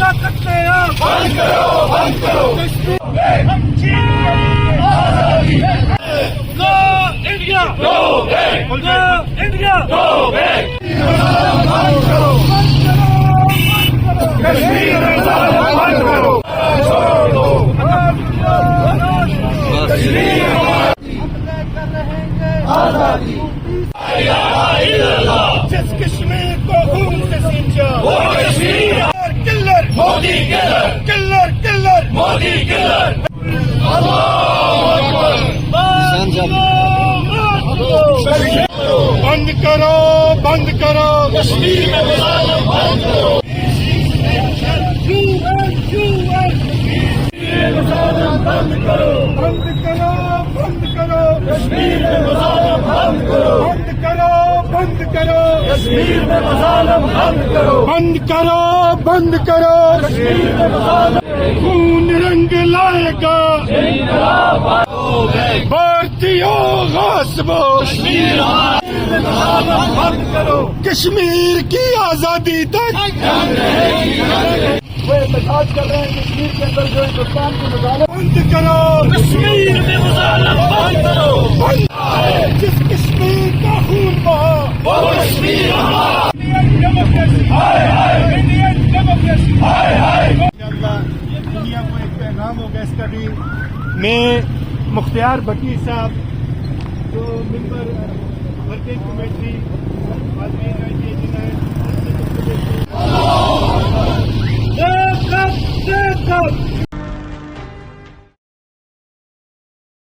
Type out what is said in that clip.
کا قتل عام بند کرو بند کرو ہم نو انڈیا نو انڈیا نو کشمیر میں ظالم بند کرو چھوڑ دو کشمیر آزادی جس کشمیر کو خون سے سینچا وہ Kashmir killer Modi killer killer killer Modi killer بند کرو بند کرو کشمیر میں ظالم بند کرو بند کرو بند کرو بند کرو کشمیر میں مظالم بند کرو بند کرو بند کرو کشمیر میں مظالم بند کرو بند کرو بند کرو کشمیر میں مظالم خون رنگ لائے گا بھارتیوں غاصبوں کشمیر میں مظالم بند کرو کشمیر کی آزادی تک وہ احتجاج کر رہے ہیں کشمیر کے اندر جو ہندوستان کی مظالم بند کرو کشمیر میں مظالم بند کرو جس کشمیر کا خون بہا وہ کشمیر ہمارا انڈین ڈیموکریسی دنیا کو ایک پیغام ہوگا اس کا بھی میں مختار بکی صاحب جو ممبر ورکنگ کمیٹی Wake up!